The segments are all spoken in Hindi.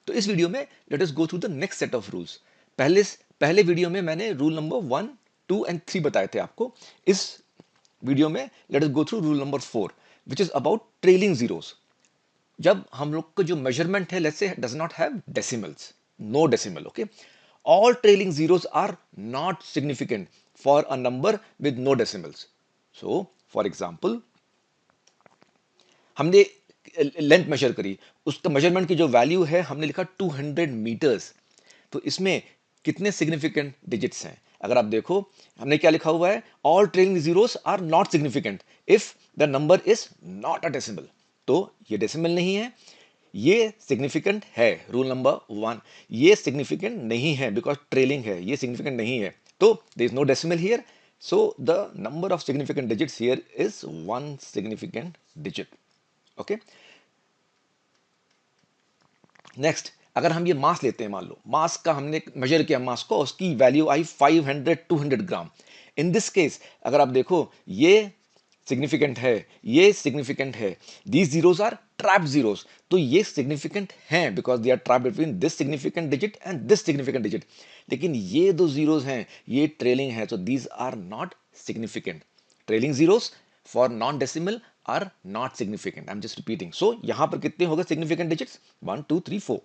तो इस वीडियो में let us go through the next set of rules. पहले पहले वीडियो में मैंने रूल नंबर 1, 2 एंड 3 बताए थे आपको। इस वीडियो में let us go through rule number 4 which is about trailing zeros. जब हम लोग का जो मेजरमेंट है let's say does not have decimals, no decimal, okay, all trailing zeros are not significant for a number with no decimals. So for example, हमने लेंथ मेजर करी, उसका मेजरमेंट की जो वैल्यू है हमने लिखा 200 मीटर्स। तो इसमें कितने सिग्निफिकेंट डिजिट्स हैं? अगर आप देखो हमने क्या लिखा हुआ है, all trailing zeros are not significant if the number is not a decimal. तो ये डेसिमल नहीं है, ये सिग्निफिकेंट है। रूल नंबर 1, ये सिग्निफिकेंट नहीं है बिकॉज ट्रेलिंग है, ये सिग्निफिकेंट नहीं है, तो there is no decimal here. So the number of significant digits here is 1 significant digit. Okay, next, अगर हम ये मास लेते हैं, मान लो मास का हमने मेजर किया मास को, उसकी वैल्यू आई 500 200 ग्राम। इन दिस केस अगर आप देखो ये सिग्निफिकेंट है, ये सिग्निफिकेंट है, these zeros are trap zeros, तो ये सिग्निफिकेंट हैं because they are trap between this significant digit and this significant digit. लेकिन ये दो जीरोस हैं, ये ट्रेलिंग है, so these are not significant. Trailing zeros for non-decimal are not significant. I'm just repeating. So यहाँ पर कितने हो गए significant digits? 1, 2, 3, 4.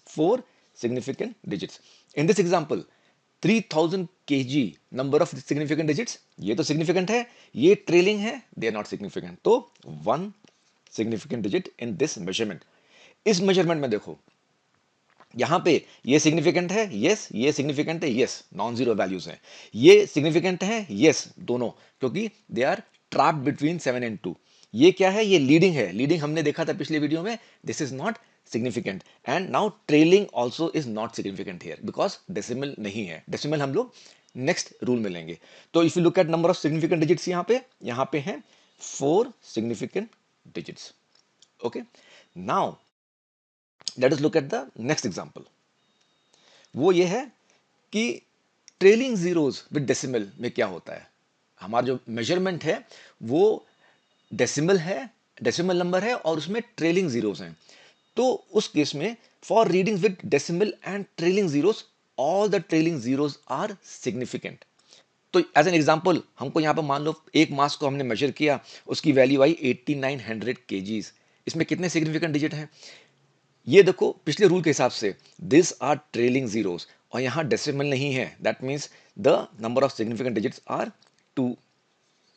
4 significant digits. In this example, 3000 kg number of significant digits. ये तो significant है, ये trailing है, they are not significant. तो 1 significant digit in this measurement. इस measurement में देखो यहां पे ये सिग्निफिकेंट है, यस, ये सिग्निफिकेंट है, यस, नॉन जीरो वैल्यूज हैं, ये सिग्निफिकेंट है, यस, दोनों, क्योंकि they are trap between 7 and 2। ये क्या है? ये लीडिंग है, लीडिंग हमने देखा था पिछले वीडियो में, this is not significant. And now trailing also is not significant here because decimal नहीं है। डेसिमल हम लोग नेक्स्ट रूल में लेंगे। तो if you look at number of significant digits, यहाँ पे हैं 4 significant digits. Okay, now let us look at the next example. वो ये है कि ट्रेलिंग जीरोस विद डेसिमल में क्या होता है। हमारा जो मेजरमेंट है वो डेसिमल है, डेसिमल नंबर है और उसमें ट्रेलिंग जीरोस हैं। तो उस केस में for reading with decimal and trailing zeros, all the trailing zeros are significant. तो एज एन एग्जाम्पल हमको यहाँ पर मान लो एक मास को हमने मेजर किया, उसकी वैल्यू आई 8900 kgs। इसमें कितने सिग्निफिकेंट डिजिट हैं? ये देखो पिछले रूल के हिसाब से दिस आर ट्रेलिंग जीरोस और यहां डेसिमल नहीं है, that means the number of significant digits are 2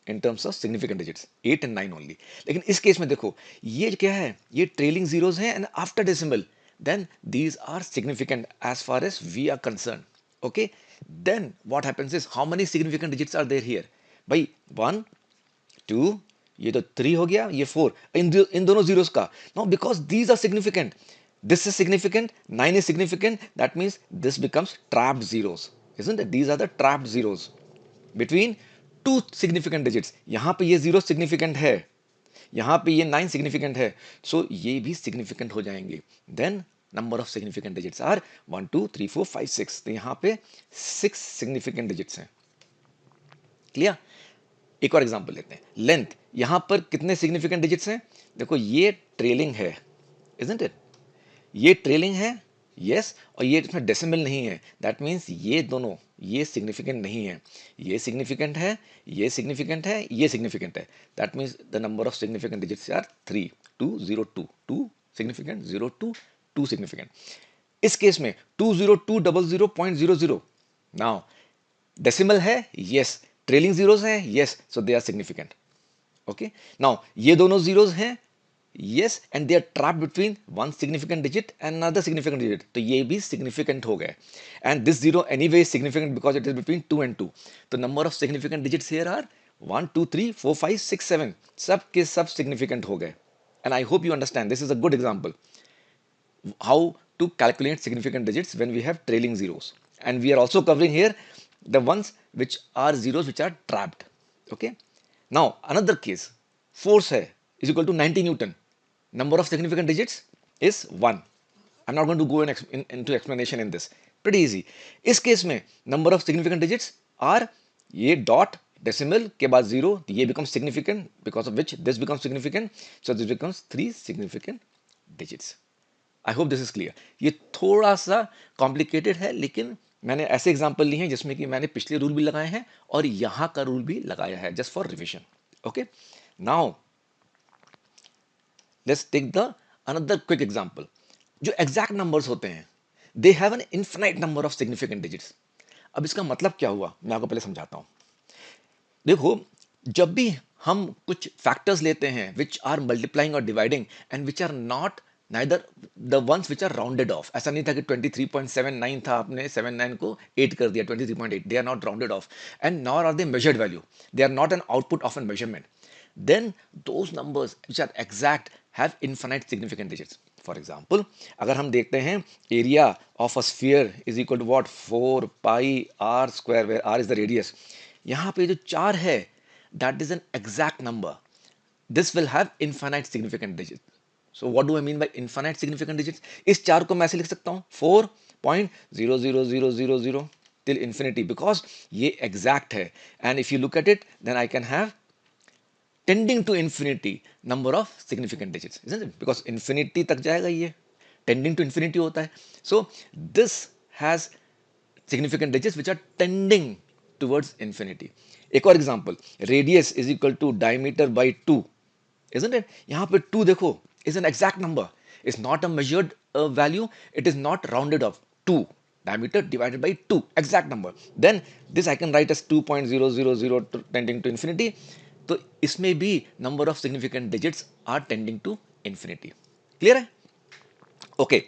in terms of significant digits, 8 and 9 only. लेकिन इस केस में देखो ये क्या है, ये ट्रेलिंग जीरोस हैं and after decimal then these are significant as far as we are concern. Okay, then what happens is how many significant digits are there here? भाई 1, 2, ये तो 3 हो गया, ये 4, इन दोनों जीरोस का। Now because these are significant, this is significant, 9 is significant, that means this becomes trapped zeros, isn't it? These are the trapped zeros between two significant digits. यहां पे ये 0 significant है, यहां पे ये 9 significant है, so ये भी significant हो जाएंगे। Then number of significant digits are 1, 2, 3, 4, 5, 6। तो यहां पे 6 significant digits हैं। क्लियर? एक और एग्जांपल लेते हैं, लेंथ। यहां पर कितने सिग्निफिकेंट डिजिट्स हैं? देखो ये ट्रेलिंग है, isn't it? ये ट्रेलिंग है, यस, और ये इसमें डेसिमल नहीं है, दैट मीन्स ये दोनों ये सिग्निफिकेंट नहीं है, ये सिग्निफिकेंट है, ये सिग्निफिकेंट है, ये सिग्निफिकेंट है, that means the number of significant digits are 3, 2, 0, 2, 2 significant, 0, 2, 2 significant. इस केस में 20200.00, नाउ डेसिमल है, यस, ट्रेलिंग जीरोस है, yes, so they are significant. Okay, now ये दोनों जीरोस हैं, yes, and they are trapped between one significant digit and another significant digit, तो ये भी significant हो गए। and this zero anyway is significant because it is between 2 and 2, तो number of significant digits here are 1, 2, 3, 4, 5, 6, 7, सब के सब significant हो गए। and I hope you understand, this is a good example how to calculate significant digits when we have trailing zeros, and we are also covering here the ones which are zeros which are trapped। okay, now another case, force है is equal to 90 newton, number of significant digits is 1। I'm not going to go into explanation in this, pretty easy। इस केस में number of significant digits are ये dot decimal के बाद 0, ये becomes significant because of which this becomes significant, so this becomes 3 significant digits। I hope this is clear. ये थोड़ा सा कॉम्प्लिकेटेड है, लेकिन मैंने ऐसे एग्जाम्पल लिए हैं जिसमें कि मैंने पिछले रूल भी लगाए हैं और यहाँ का रूल भी लगाया है, just for revision. Okay, now let's take the another quick example. जो एग्जैक्ट नंबर्स होते हैं, they have an infinite number of significant digits. अब इसका मतलब क्या हुआ, मैं आपको पहले समझाता हूं। देखो, जब भी हम कुछ फैक्टर्स लेते हैं विच आर मल्टीप्लाइंग और dividing and which are not neither the ones which are rounded off, ऐसा नहीं था कि 23.79 था, आपने 79 को 8 कर दिया, 23.8, they are not rounded off and nor are they measured value, they are not an output of an measurement, then those numbers which are exact have infinite significant digits. For example, अगर हम देखते हैं area of a sphere is equal to what, 4 pi r square, where r is the radius. यहाँ पे जो 4 है, that is an exact number. This will have infinite significant digits. So what do I mean by infinite significant digits? इस 4 को मैं ऐसे लिख सकता हूँ 4.00000 till infinity, because ये exact है, and if you look at it, then I can have tending to infinity number of significant digits, isn't it? Because infinity तक जाएगा ये, tending to infinity होता है. So this has significant digits which are tending towards infinity. एक और example, radius is equal to diameter by 2, isn't it? यहाँ पे 2 देखो is an exact number, it's not a measured value, it is not rounded off. 2 diameter divided by 2, exact number. Then this I can write as 2.000 tending to infinity. तो इसमें भी number of significant digits are tending to infinity. Clear है? ओके।